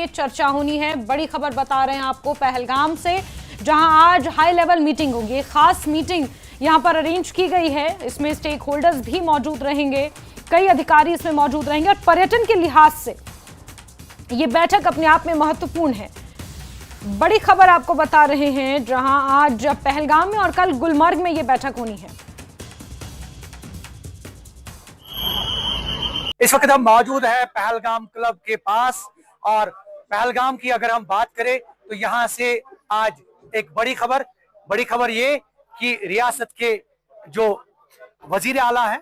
में चर्चा होनी है। बड़ी खबर बता रहे हैं आपको पहलगाम से, जहां आज हाई लेवल मीटिंग होगी। खास मीटिंग यहां पर अरेंज की गई है। इसमें स्टेक होल्डर्स भी मौजूद रहेंगे, कई अधिकारी इसमें मौजूद रहेंगे और पर्यटन के लिहाज से ये बैठक अपने आप में महत्वपूर्ण है। बड़ी खबर आपको बता रहे हैं, जहां आज पहलगाम में और कल गुलमर्ग में ये बैठक होनी है। इस वक्त हम मौजूद है पहलगाम क्लब के पास, और पहलगाम की अगर हम बात करें तो यहाँ से आज एक बड़ी खबर ये कि रियासत के जो वजीर आला हैं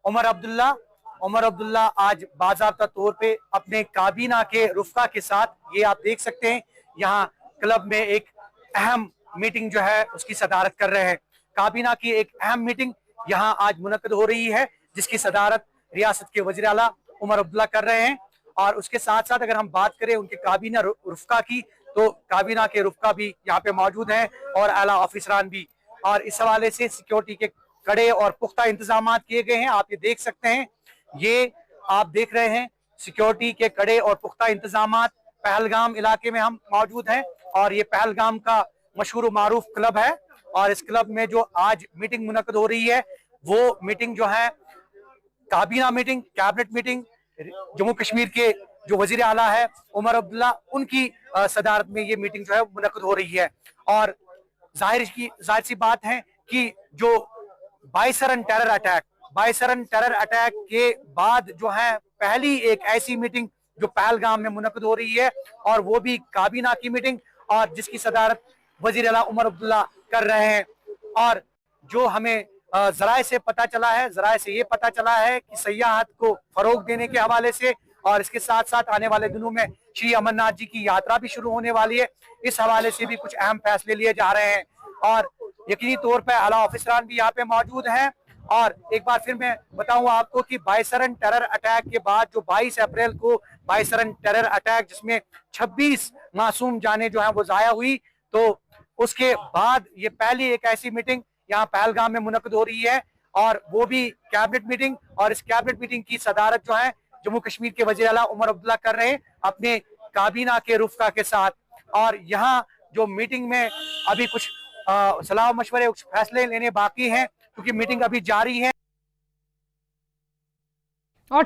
उमर अब्दुल्ला आज बाज़ाब्ता तौर पे अपने काबीना के रुफ़का के साथ, ये आप देख सकते हैं यहाँ क्लब में एक अहम मीटिंग जो है उसकी सदारत कर रहे हैं। काबीना की एक अहम मीटिंग यहाँ आज मुनक्कद हो रही है, जिसकी सदारत रियासत के वज़ीर आला उमर अब्दुल्ला कर रहे हैं। और उसके साथ साथ अगर हम बात करें उनके काबीना रुफ़का की, तो काबीना के रुफ़का भी यहाँ पे मौजूद हैं और आला ऑफिसरान भी। और इस हवाले से सिक्योरिटी के कड़े और पुख्ता इंतजाम किए गए हैं। आप ये देख सकते हैं, ये आप देख रहे हैं सिक्योरिटी के कड़े और पुख्ता इंतजाम। पहलगाम इलाके में हम मौजूद हैं और ये पहलगाम का मशहूर मारूफ क्लब है। और इस क्लब में जो आज मीटिंग मुनक्कद हो रही है, वो मीटिंग जो है काबीना meeting, cabinet meeting, Jammu Kashmir के जो वजीर आला है उमर अब्दुल्ला, उनकी सदारत में ये मीटिंग जो है मुनक्कद हो रही है। और जाहिर सी बात है कि जो बाइसरन टेरर अटैक के बाद जो है पहली एक ऐसी मीटिंग जो पहलगाम में मुनक्कद हो रही है, और वो भी काबीना की मीटिंग, और जिसकी सदारत वजीर आला उमर अब्दुल्ला कर रहे हैं। और जो हमें जराए से ये पता चला है कि सयाहत को फरोग देने के हवाले से, और इसके साथ साथ आने वाले दिनों में श्री अमरनाथ जी की यात्रा भी शुरू होने वाली है, इस हवाले से भी कुछ अहम फैसले लिए जा रहे हैं। और यकीनी तौर पर आला ऑफिसरान भी यहाँ पे मौजूद हैं। और एक बार फिर मैं बताऊं आपको कि बाइसरन टेरर अटैक के बाद जो 22 अप्रैल को बाइसरन टेरर अटैक, जिसमें 26 मासूम जानें जो हैं वो जाया हुई, तो उसके बाद ये पहली एक ऐसी मीटिंग यहाँ पहलगाम में मुनक्कद हो रही है, और वो भी कैबिनेट मीटिंग। और इस कैबिनेट मीटिंग की सदारत जो है जम्मू कश्मीर के वज़ीर आला उमर अब्दुल्ला कर रहे हैं अपने काबीना के रुफ़का के साथ। और यहाँ जो मीटिंग में अभी कुछ सलाह मशवरे, कुछ फैसले लेने बाकी हैं, क्योंकि मीटिंग अभी जारी है। और